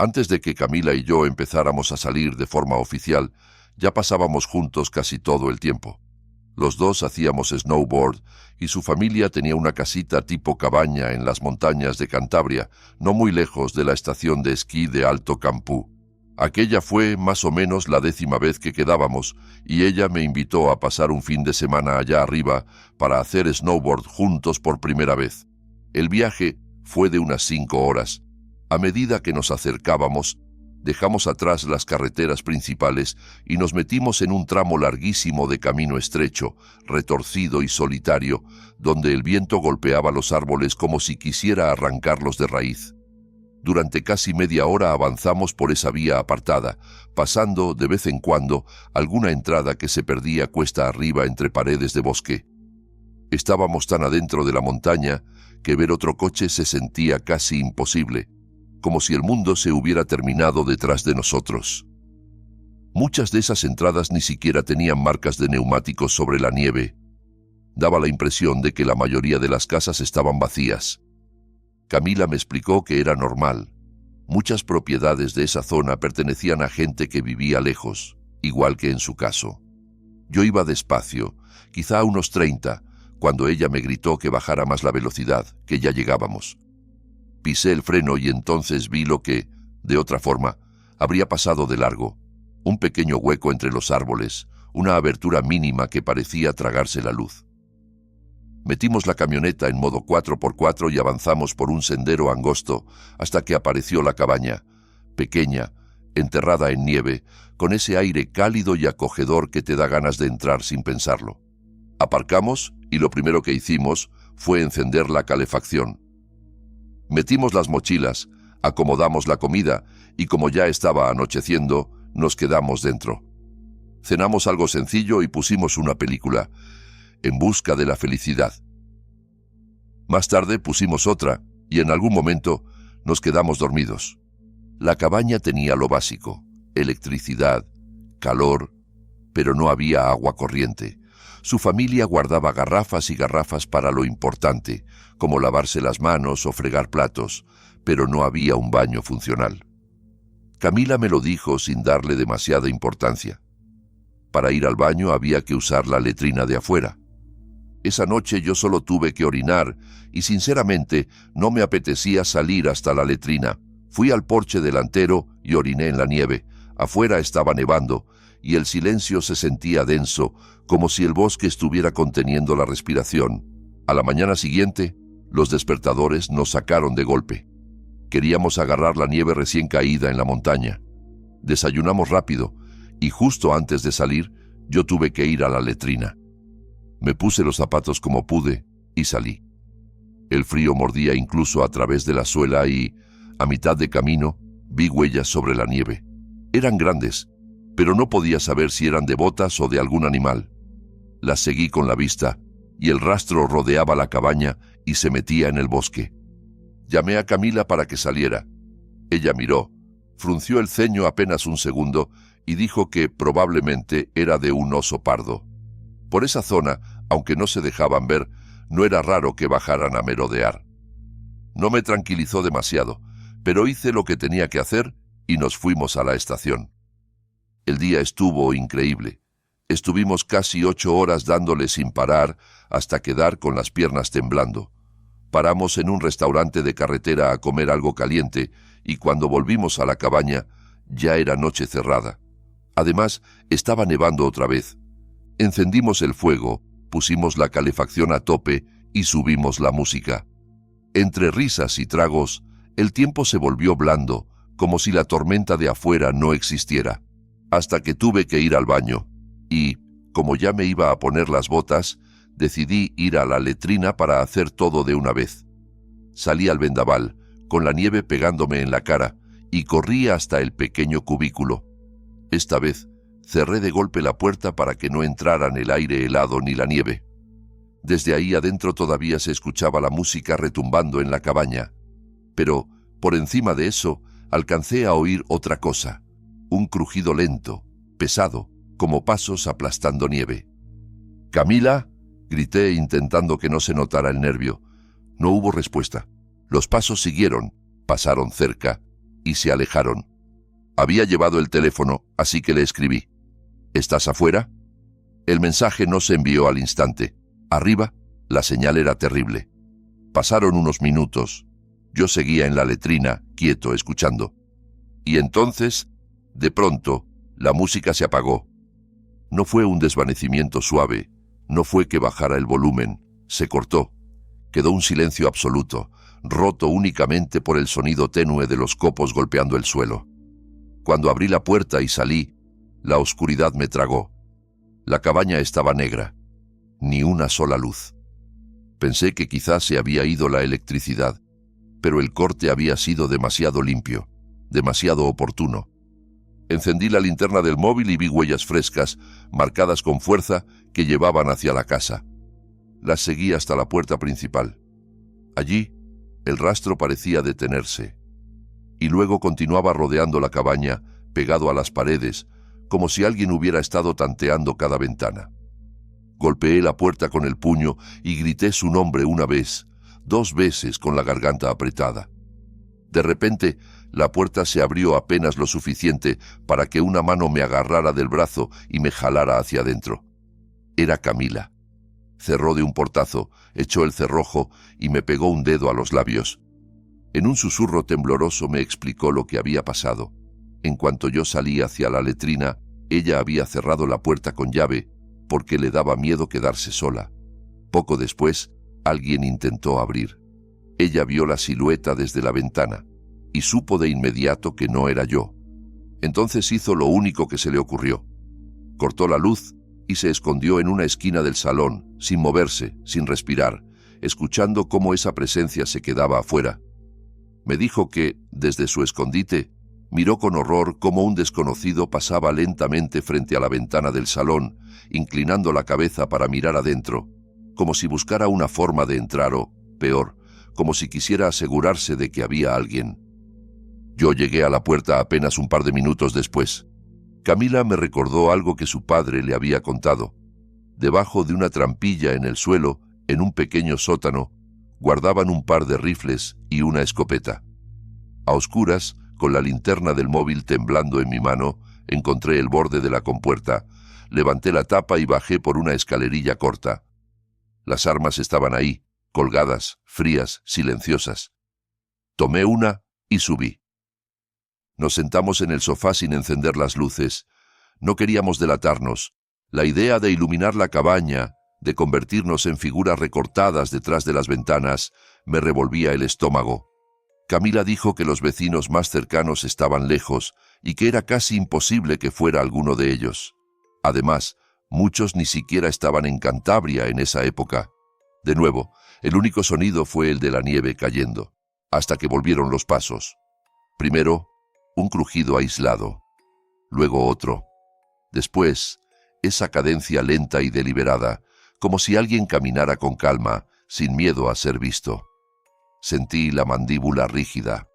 Antes de que Camila y yo empezáramos a salir de forma oficial, ya pasábamos juntos casi todo el tiempo. Los dos hacíamos snowboard y su familia tenía una casita tipo cabaña en las montañas de Cantabria, no muy lejos de la estación de esquí de Alto Campú. Aquella fue más o menos la 10ª vez que quedábamos y ella me invitó a pasar un fin de semana allá arriba para hacer snowboard juntos por primera vez. El viaje fue de unas 5 horas. A medida que nos acercábamos, dejamos atrás las carreteras principales y nos metimos en un tramo larguísimo de camino estrecho, retorcido y solitario, donde el viento golpeaba los árboles como si quisiera arrancarlos de raíz. Durante casi media hora avanzamos por esa vía apartada, pasando de vez en cuando alguna entrada que se perdía cuesta arriba entre paredes de bosque. Estábamos tan adentro de la montaña que ver otro coche se sentía casi imposible, como si el mundo se hubiera terminado detrás de nosotros. Muchas de esas entradas ni siquiera tenían marcas de neumáticos sobre la nieve. Daba la impresión de que la mayoría de las casas estaban vacías. Camila me explicó que era normal. Muchas propiedades de esa zona pertenecían a gente que vivía lejos, igual que en su caso. Yo iba despacio, quizá a unos 30, cuando ella me gritó que bajara más la velocidad, que ya llegábamos. Pisé el freno y entonces vi lo que, de otra forma, habría pasado de largo. Un pequeño hueco entre los árboles, una abertura mínima que parecía tragarse la luz. Metimos la camioneta en modo 4x4 y avanzamos por un sendero angosto hasta que apareció la cabaña, pequeña, enterrada en nieve, con ese aire cálido y acogedor que te da ganas de entrar sin pensarlo. Aparcamos y lo primero que hicimos fue encender la calefacción. Metimos las mochilas, acomodamos la comida y como ya estaba anocheciendo, nos quedamos dentro. Cenamos algo sencillo y pusimos una película, En busca de la felicidad. Más tarde pusimos otra y en algún momento nos quedamos dormidos. La cabaña tenía lo básico, electricidad, calor, pero no había agua corriente. Su familia guardaba garrafas y garrafas para lo importante, como lavarse las manos o fregar platos, pero no había un baño funcional. Camila me lo dijo sin darle demasiada importancia. Para ir al baño había que usar la letrina de afuera. Esa noche yo solo tuve que orinar y sinceramente no me apetecía salir hasta la letrina. Fui al porche delantero y oriné en la nieve. Afuera estaba nevando y el silencio se sentía denso, como si el bosque estuviera conteniendo la respiración. A la mañana siguiente, los despertadores nos sacaron de golpe. Queríamos agarrar la nieve recién caída en la montaña. Desayunamos rápido y justo antes de salir, yo tuve que ir a la letrina. Me puse los zapatos como pude y salí. El frío mordía incluso a través de la suela y, a mitad de camino, vi huellas sobre la nieve. Eran grandes, pero no podía saber si eran de botas o de algún animal. Las seguí con la vista y el rastro rodeaba la cabaña y se metía en el bosque. Llamé a Camila para que saliera. Ella miró, frunció el ceño apenas un segundo y dijo que probablemente era de un oso pardo. Por esa zona, aunque no se dejaban ver, no era raro que bajaran a merodear. No me tranquilizó demasiado, pero hice lo que tenía que hacer y nos fuimos a la estación. El día estuvo increíble. Estuvimos casi 8 horas dándole sin parar hasta quedar con las piernas temblando. Paramos en un restaurante de carretera a comer algo caliente y cuando volvimos a la cabaña ya era noche cerrada. Además, estaba nevando otra vez. Encendimos el fuego, pusimos la calefacción a tope y subimos la música. Entre risas y tragos, el tiempo se volvió blando, como si la tormenta de afuera no existiera, hasta que tuve que ir al baño y, como ya me iba a poner las botas, decidí ir a la letrina para hacer todo de una vez. Salí al vendaval, con la nieve pegándome en la cara, y corrí hasta el pequeño cubículo. Esta vez, cerré de golpe la puerta para que no entraran el aire helado ni la nieve. Desde ahí adentro todavía se escuchaba la música retumbando en la cabaña. Pero, por encima de eso, alcancé a oír otra cosa. Un crujido lento, pesado, como pasos aplastando nieve. «¡Camila!», grité intentando que no se notara el nervio. No hubo respuesta. Los pasos siguieron, pasaron cerca, y se alejaron. Había llevado el teléfono, así que le escribí. ¿Estás afuera? El mensaje no se envió al instante. Arriba, la señal era terrible. Pasaron unos minutos. Yo seguía en la letrina, quieto, escuchando. Y entonces, de pronto, la música se apagó. No fue un desvanecimiento suave, no fue que bajara el volumen, se cortó. Quedó un silencio absoluto, roto únicamente por el sonido tenue de los copos golpeando el suelo. Cuando abrí la puerta y salí, la oscuridad me tragó. La cabaña estaba negra, ni una sola luz. Pensé que quizás se había ido la electricidad, pero el corte había sido demasiado limpio, demasiado oportuno. Encendí la linterna del móvil y vi huellas frescas, marcadas con fuerza, que llevaban hacia la casa. Las seguí hasta la puerta principal. Allí, el rastro parecía detenerse, y luego continuaba rodeando la cabaña, pegado a las paredes, como si alguien hubiera estado tanteando cada ventana. Golpeé la puerta con el puño y grité su nombre una vez, 2 veces con la garganta apretada. De repente, la puerta se abrió apenas lo suficiente para que una mano me agarrara del brazo y me jalara hacia adentro. Era Camila. Cerró de un portazo, echó el cerrojo y me pegó un dedo a los labios. En un susurro tembloroso me explicó lo que había pasado. En cuanto yo salí hacia la letrina, ella había cerrado la puerta con llave porque le daba miedo quedarse sola. Poco después, alguien intentó abrir. Ella vio la silueta desde la ventana y supo de inmediato que no era yo. Entonces hizo lo único que se le ocurrió. Cortó la luz y se escondió en una esquina del salón, sin moverse, sin respirar, escuchando cómo esa presencia se quedaba afuera. Me dijo que, desde su escondite, miró con horror cómo un desconocido pasaba lentamente frente a la ventana del salón, inclinando la cabeza para mirar adentro, como si buscara una forma de entrar o, peor, como si quisiera asegurarse de que había alguien. Yo llegué a la puerta apenas un par de minutos después. Camila me recordó algo que su padre le había contado. Debajo de una trampilla en el suelo, en un pequeño sótano, guardaban un par de rifles y una escopeta. A oscuras, con la linterna del móvil temblando en mi mano, encontré el borde de la compuerta, levanté la tapa y bajé por una escalerilla corta. Las armas estaban ahí, colgadas, frías, silenciosas. Tomé una y subí. Nos sentamos en el sofá sin encender las luces. No queríamos delatarnos. La idea de iluminar la cabaña, de convertirnos en figuras recortadas detrás de las ventanas, me revolvía el estómago. Camila dijo que los vecinos más cercanos estaban lejos y que era casi imposible que fuera alguno de ellos. Además, muchos ni siquiera estaban en Cantabria en esa época. De nuevo, el único sonido fue el de la nieve cayendo, hasta que volvieron los pasos. Primero, un crujido aislado, luego otro. Después, esa cadencia lenta y deliberada, como si alguien caminara con calma, sin miedo a ser visto. Sentí la mandíbula rígida.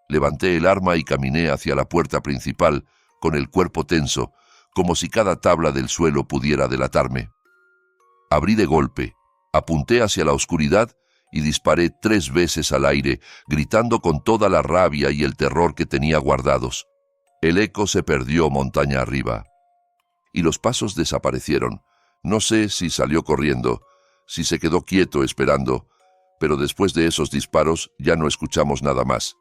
Levanté el arma y caminé hacia la puerta principal, con el cuerpo tenso, como si cada tabla del suelo pudiera delatarme. Abrí de golpe, apunté hacia la oscuridad y disparé 3 veces al aire, gritando con toda la rabia y el terror que tenía guardados. El eco se perdió montaña arriba. Y los pasos desaparecieron. No sé si salió corriendo, si se quedó quieto esperando, pero después de esos disparos ya no escuchamos nada más.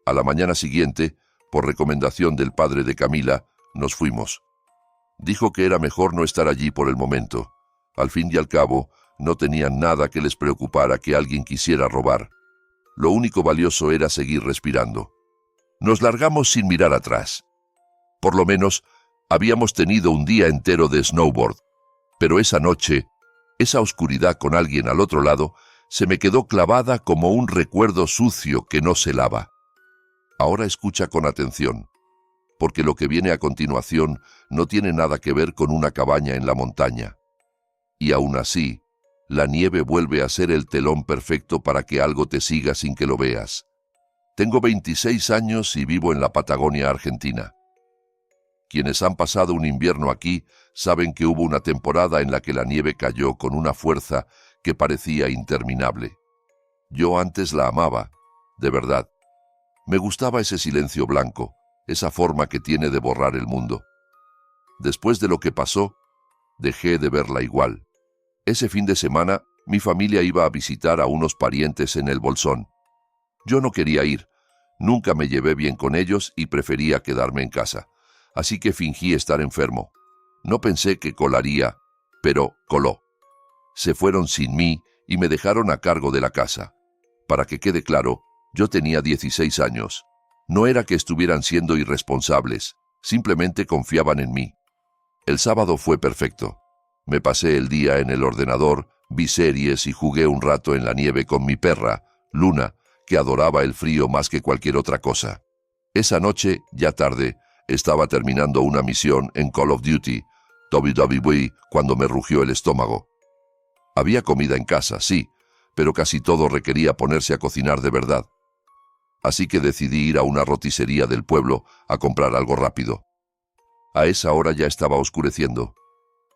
A la mañana siguiente, por recomendación del padre de Camila, nos fuimos. Dijo que era mejor no estar allí por el momento. Al fin y al cabo, no tenían nada que les preocupara que alguien quisiera robar. Lo único valioso era seguir respirando. Nos largamos sin mirar atrás. Por lo menos, habíamos tenido un día entero de snowboard. Pero esa noche, esa oscuridad con alguien al otro lado, se me quedó clavada como un recuerdo sucio que no se lava. Ahora escucha con atención, porque lo que viene a continuación no tiene nada que ver con una cabaña en la montaña. Y aún así, la nieve vuelve a ser el telón perfecto para que algo te siga sin que lo veas. Tengo 26 años y vivo en la Patagonia Argentina. Quienes han pasado un invierno aquí saben que hubo una temporada en la que la nieve cayó con una fuerza que parecía interminable. Yo antes la amaba, de verdad. Me gustaba ese silencio blanco, esa forma que tiene de borrar el mundo. Después de lo que pasó, dejé de verla igual. Ese fin de semana, mi familia iba a visitar a unos parientes en el Bolsón. Yo no quería ir, nunca me llevé bien con ellos y prefería quedarme en casa, así que fingí estar enfermo. No pensé que colaría, pero coló. Se fueron sin mí y me dejaron a cargo de la casa. Para que quede claro, yo tenía 16 años. No era que estuvieran siendo irresponsables, simplemente confiaban en mí. El sábado fue perfecto. Me pasé el día en el ordenador, vi series y jugué un rato en la nieve con mi perra, Luna, que adoraba el frío más que cualquier otra cosa. Esa noche, ya tarde, estaba terminando una misión en Call of Duty, WWE, cuando me rugió el estómago. Había comida en casa, sí, pero casi todo requería ponerse a cocinar de verdad. Así que decidí ir a una roticería del pueblo a comprar algo rápido. A esa hora ya estaba oscureciendo.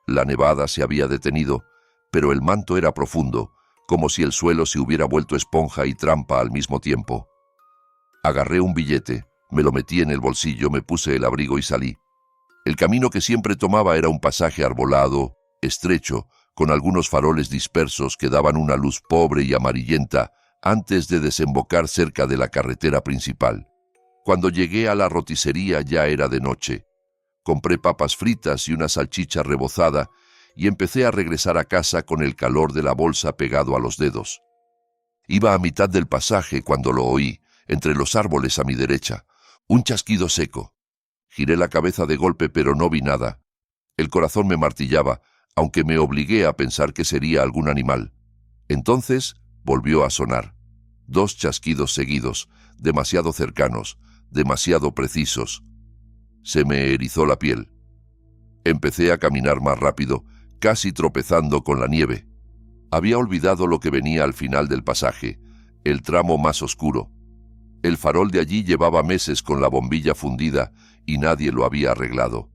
La nevada se había detenido, pero el manto era profundo, como si el suelo se hubiera vuelto esponja y trampa al mismo tiempo. Agarré un billete, me lo metí en el bolsillo, me puse el abrigo y salí. El camino que siempre tomaba era un pasaje arbolado, estrecho, con algunos faroles dispersos que daban una luz pobre y amarillenta antes de desembocar cerca de la carretera principal. Cuando llegué a la roticería ya era de noche. Compré papas fritas y una salchicha rebozada y empecé a regresar a casa con el calor de la bolsa pegado a los dedos. Iba a mitad del pasaje cuando lo oí, entre los árboles a mi derecha, un chasquido seco. Giré la cabeza de golpe pero no vi nada. El corazón me martillaba, aunque me obligué a pensar que sería algún animal. Entonces volvió a sonar. 2 chasquidos seguidos, demasiado cercanos, demasiado precisos. Se me erizó la piel. Empecé a caminar más rápido, casi tropezando con la nieve. Había olvidado lo que venía al final del pasaje, el tramo más oscuro. El farol de allí llevaba meses con la bombilla fundida y nadie lo había arreglado.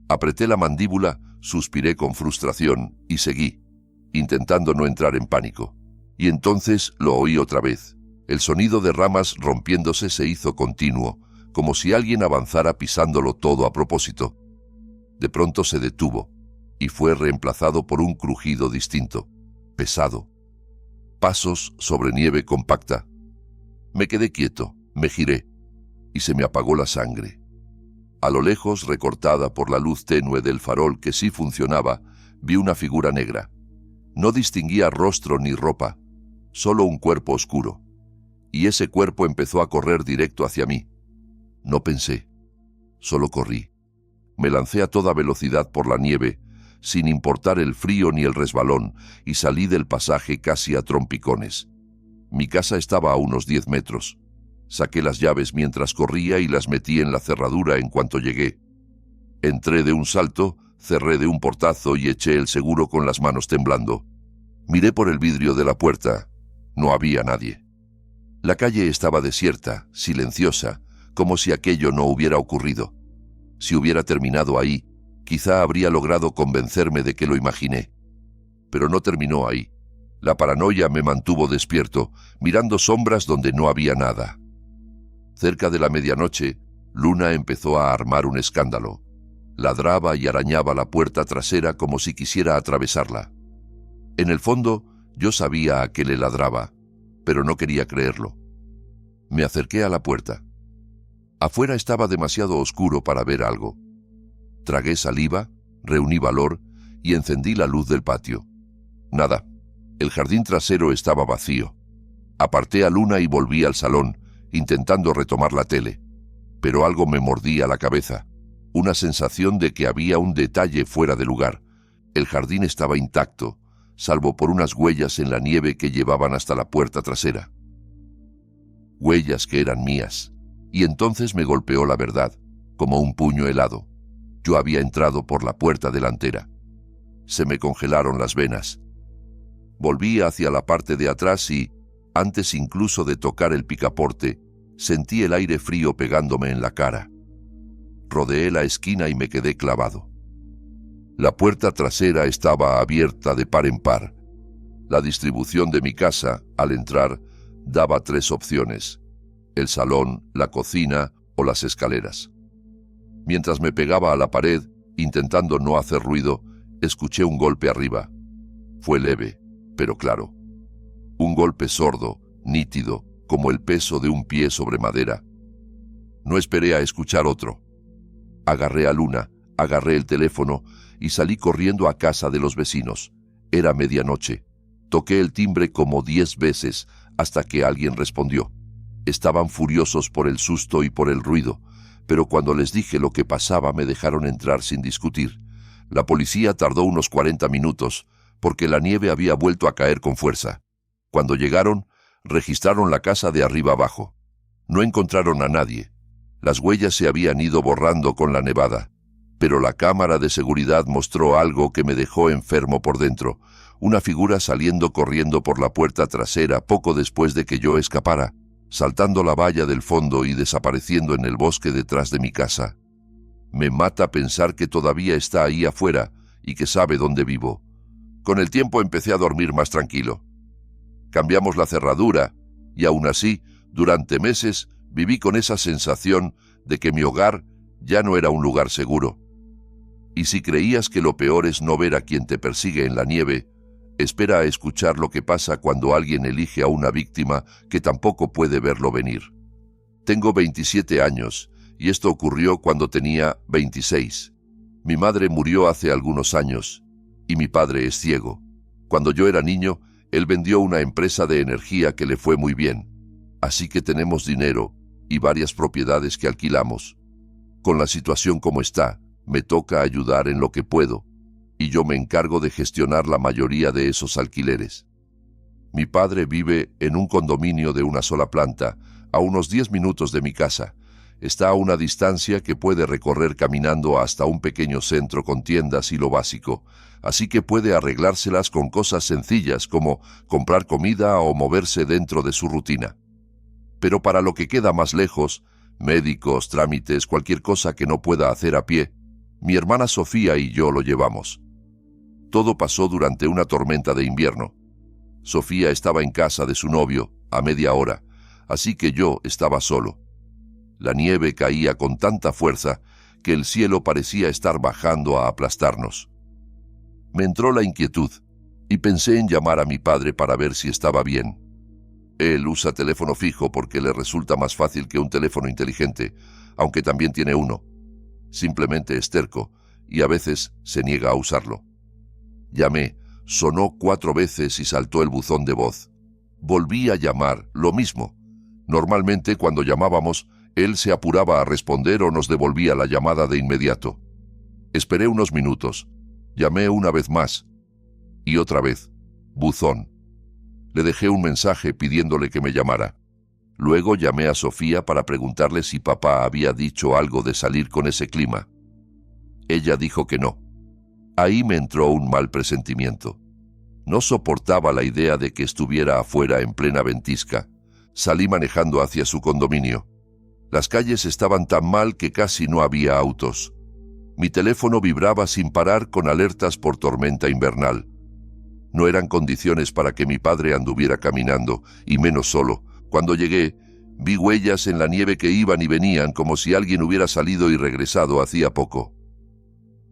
Apreté la mandíbula, suspiré con frustración y seguí, intentando no entrar en pánico. Y entonces lo oí otra vez. El sonido de ramas rompiéndose se hizo continuo, como si alguien avanzara pisándolo todo a propósito. De pronto se detuvo, y fue reemplazado por un crujido distinto, pesado. Pasos sobre nieve compacta. Me quedé quieto, me giré, y se me apagó la sangre. A lo lejos, recortada por la luz tenue del farol que sí funcionaba, vi una figura negra. No distinguía rostro ni ropa, solo un cuerpo oscuro. Y ese cuerpo empezó a correr directo hacia mí. No pensé, solo corrí. Me lancé a toda velocidad por la nieve, sin importar el frío ni el resbalón, y salí del pasaje casi a trompicones. Mi casa estaba a unos 10 metros. Saqué las llaves mientras corría y las metí en la cerradura en cuanto llegué. Entré de un salto, cerré de un portazo y eché el seguro con las manos temblando. Miré por el vidrio de la puerta. No había nadie. La calle estaba desierta, silenciosa, como si aquello no hubiera ocurrido. Si hubiera terminado ahí, quizá habría logrado convencerme de que lo imaginé. Pero no terminó ahí. La paranoia me mantuvo despierto, mirando sombras donde no había nada. Cerca de la medianoche, Luna empezó a armar un escándalo. Ladraba y arañaba la puerta trasera como si quisiera atravesarla. En el fondo, yo sabía a qué le ladraba, pero no quería creerlo. Me acerqué a la puerta. Afuera estaba demasiado oscuro para ver algo. Tragué saliva, reuní valor y encendí la luz del patio. Nada. El jardín trasero estaba vacío. Aparté a Luna y volví al salón, intentando retomar la tele. Pero algo me mordía la cabeza. Una sensación de que había un detalle fuera de lugar. El jardín estaba intacto, salvo por unas huellas en la nieve que llevaban hasta la puerta trasera. Huellas que eran mías. Y entonces me golpeó la verdad, como un puño helado. Yo había entrado por la puerta delantera. Se me congelaron las venas. Volví hacia la parte de atrás y, antes incluso de tocar el picaporte, sentí el aire frío pegándome en la cara. Rodeé la esquina y me quedé clavado. La puerta trasera estaba abierta de par en par. La distribución de mi casa, al entrar, daba 3 opciones. el salón, la cocina o las escaleras. Mientras me pegaba a la pared, intentando no hacer ruido, escuché un golpe arriba. Fue leve, pero claro. Un golpe sordo, nítido, como el peso de un pie sobre madera. No esperé a escuchar otro. Agarré a Luna, agarré el teléfono y salí corriendo a casa de los vecinos. Era medianoche. Toqué el timbre como 10 veces hasta que alguien respondió. Estaban furiosos por el susto y por el ruido, pero cuando les dije lo que pasaba me dejaron entrar sin discutir. La policía tardó unos 40 minutos, porque la nieve había vuelto a caer con fuerza. Cuando llegaron, registraron la casa de arriba abajo. No encontraron a nadie. Las huellas se habían ido borrando con la nevada, pero la cámara de seguridad mostró algo que me dejó enfermo por dentro, una figura saliendo corriendo por la puerta trasera poco después de que yo escapara, saltando la valla del fondo y desapareciendo en el bosque detrás de mi casa. Me mata pensar que todavía está ahí afuera y que sabe dónde vivo. Con el tiempo empecé a dormir más tranquilo. Cambiamos la cerradura y aún así, durante meses, viví con esa sensación de que mi hogar ya no era un lugar seguro. Y si creías que lo peor es no ver a quien te persigue en la nieve, espera a escuchar lo que pasa cuando alguien elige a una víctima que tampoco puede verlo venir. Tengo 27 años y esto ocurrió cuando tenía 26. Mi madre murió hace algunos años y mi padre es ciego. Cuando yo era niño, él vendió una empresa de energía que le fue muy bien. Así que tenemos dinero y varias propiedades que alquilamos. Con la situación como está, me toca ayudar en lo que puedo, y yo me encargo de gestionar la mayoría de esos alquileres. Mi padre vive en un condominio de una sola planta, a unos 10 minutos de mi casa. Está a una distancia que puede recorrer caminando hasta un pequeño centro con tiendas y lo básico, así que puede arreglárselas con cosas sencillas como comprar comida o moverse dentro de su rutina. Pero para lo que queda más lejos, médicos, trámites, cualquier cosa que no pueda hacer a pie, mi hermana Sofía y yo lo llevamos. Todo pasó durante una tormenta de invierno. Sofía estaba en casa de su novio, a media hora, así que yo estaba solo. La nieve caía con tanta fuerza que el cielo parecía estar bajando a aplastarnos. Me entró la inquietud y pensé en llamar a mi padre para ver si estaba bien. Él usa teléfono fijo porque le resulta más fácil que un teléfono inteligente, aunque también tiene uno. Simplemente es terco y a veces se niega a usarlo. Llamé, sonó 4 veces y saltó el buzón de voz. Volví a llamar, lo mismo. Normalmente cuando llamábamos, él se apuraba a responder o nos devolvía la llamada de inmediato. Esperé unos minutos. Llamé una vez más. Y otra vez. Buzón. Le dejé un mensaje pidiéndole que me llamara. Luego llamé a Sofía para preguntarle si papá había dicho algo de salir con ese clima. Ella dijo que no. Ahí me entró un mal presentimiento. No soportaba la idea de que estuviera afuera en plena ventisca. Salí manejando hacia su condominio. Las calles estaban tan mal que casi no había autos. Mi teléfono vibraba sin parar con alertas por tormenta invernal. No eran condiciones para que mi padre anduviera caminando, y menos solo. Cuando llegué, vi huellas en la nieve que iban y venían como si alguien hubiera salido y regresado hacía poco.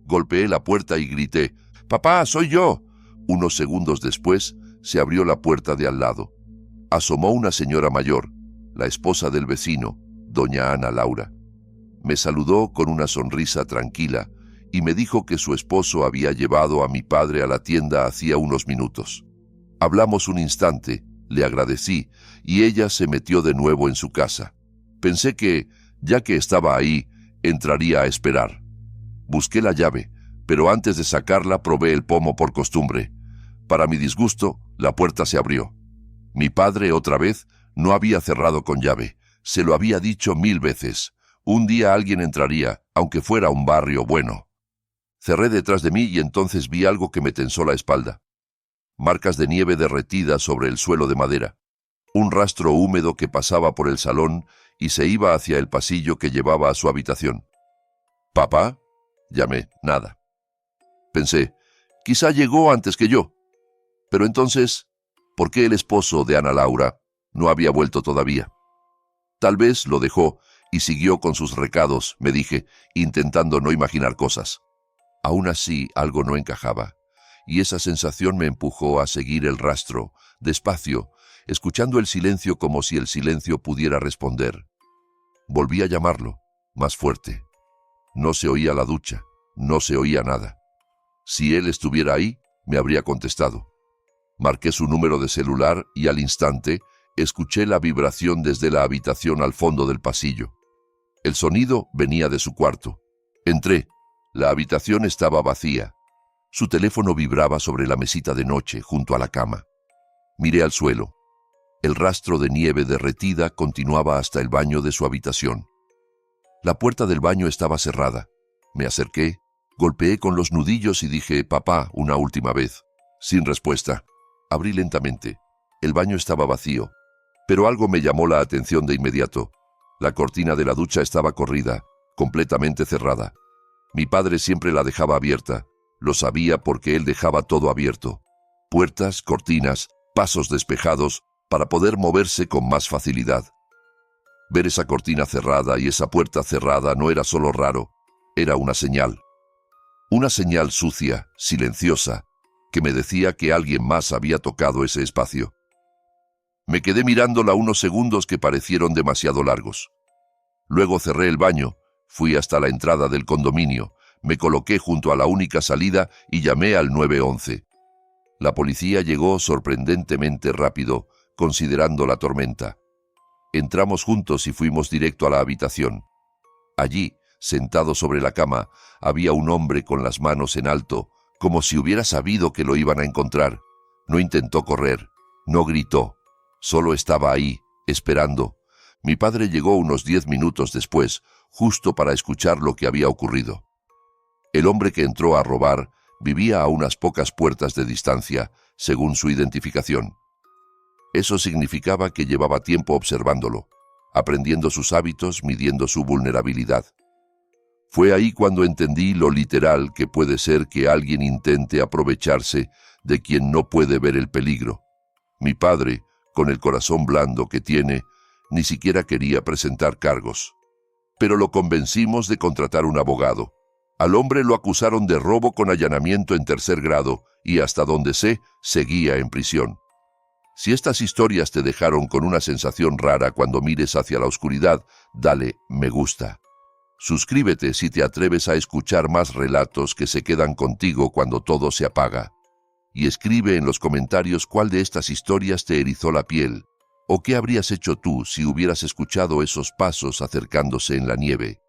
Golpeé la puerta y grité, «¡Papá, soy yo!». Unos segundos después, se abrió la puerta de al lado. Asomó una señora mayor, la esposa del vecino, doña Ana Laura. Me saludó con una sonrisa tranquila y me dijo que su esposo había llevado a mi padre a la tienda hacía unos minutos. Hablamos un instante, le agradecí y ella se metió de nuevo en su casa. Pensé que, ya que estaba ahí, entraría a esperar. Busqué la llave, pero antes de sacarla probé el pomo por costumbre. Para mi disgusto, la puerta se abrió. Mi padre, otra vez, no había cerrado con llave. Se lo había dicho 1000 veces. Un día alguien entraría, aunque fuera un barrio bueno. Cerré detrás de mí y entonces vi algo que me tensó la espalda. Marcas de nieve derretida sobre el suelo de madera. Un rastro húmedo que pasaba por el salón y se iba hacia el pasillo que llevaba a su habitación. «¿Papá?», llamé. Nada. Pensé, quizá llegó antes que yo. Pero entonces, ¿por qué el esposo de Ana Laura no había vuelto todavía? Tal vez lo dejó y siguió con sus recados, me dije, intentando no imaginar cosas. Aún así, algo no encajaba, y esa sensación me empujó a seguir el rastro, despacio, escuchando el silencio como si el silencio pudiera responder. Volví a llamarlo, más fuerte. No se oía la ducha, no se oía nada. Si él estuviera ahí, me habría contestado. Marqué su número de celular y al instante escuché la vibración desde la habitación al fondo del pasillo. El sonido venía de su cuarto. Entré. La habitación estaba vacía. Su teléfono vibraba sobre la mesita de noche, junto a la cama. Miré al suelo. El rastro de nieve derretida continuaba hasta el baño de su habitación. La puerta del baño estaba cerrada. Me acerqué, golpeé con los nudillos y dije, «Papá», una última vez. Sin respuesta. Abrí lentamente. El baño estaba vacío, pero algo me llamó la atención de inmediato. La cortina de la ducha estaba corrida, completamente cerrada. Mi padre siempre la dejaba abierta. Lo sabía porque él dejaba todo abierto. Puertas, cortinas, pasos despejados, para poder moverse con más facilidad. Ver esa cortina cerrada y esa puerta cerrada no era solo raro, era una señal. Una señal sucia, silenciosa, que me decía que alguien más había tocado ese espacio. Me quedé mirándola unos segundos que parecieron demasiado largos. Luego cerré el baño, fui hasta la entrada del condominio, me coloqué junto a la única salida y llamé al 911. La policía llegó sorprendentemente rápido, considerando la tormenta. Entramos juntos y fuimos directo a la habitación. Allí, sentado sobre la cama, había un hombre con las manos en alto, como si hubiera sabido que lo iban a encontrar. No intentó correr, no gritó, solo estaba ahí, esperando. Mi padre llegó unos 10 minutos después, justo para escuchar lo que había ocurrido. El hombre que entró a robar vivía a unas pocas puertas de distancia, según su identificación. Eso significaba que llevaba tiempo observándolo, aprendiendo sus hábitos, midiendo su vulnerabilidad. Fue ahí cuando entendí lo literal que puede ser que alguien intente aprovecharse de quien no puede ver el peligro. Mi padre, con el corazón blando que tiene, ni siquiera quería presentar cargos. Pero lo convencimos de contratar un abogado. Al hombre lo acusaron de robo con allanamiento en 3er grado y hasta donde sé, seguía en prisión. Si estas historias te dejaron con una sensación rara cuando mires hacia la oscuridad, dale me gusta. Suscríbete si te atreves a escuchar más relatos que se quedan contigo cuando todo se apaga. Y escribe en los comentarios cuál de estas historias te erizó la piel, o qué habrías hecho tú si hubieras escuchado esos pasos acercándose en la nieve.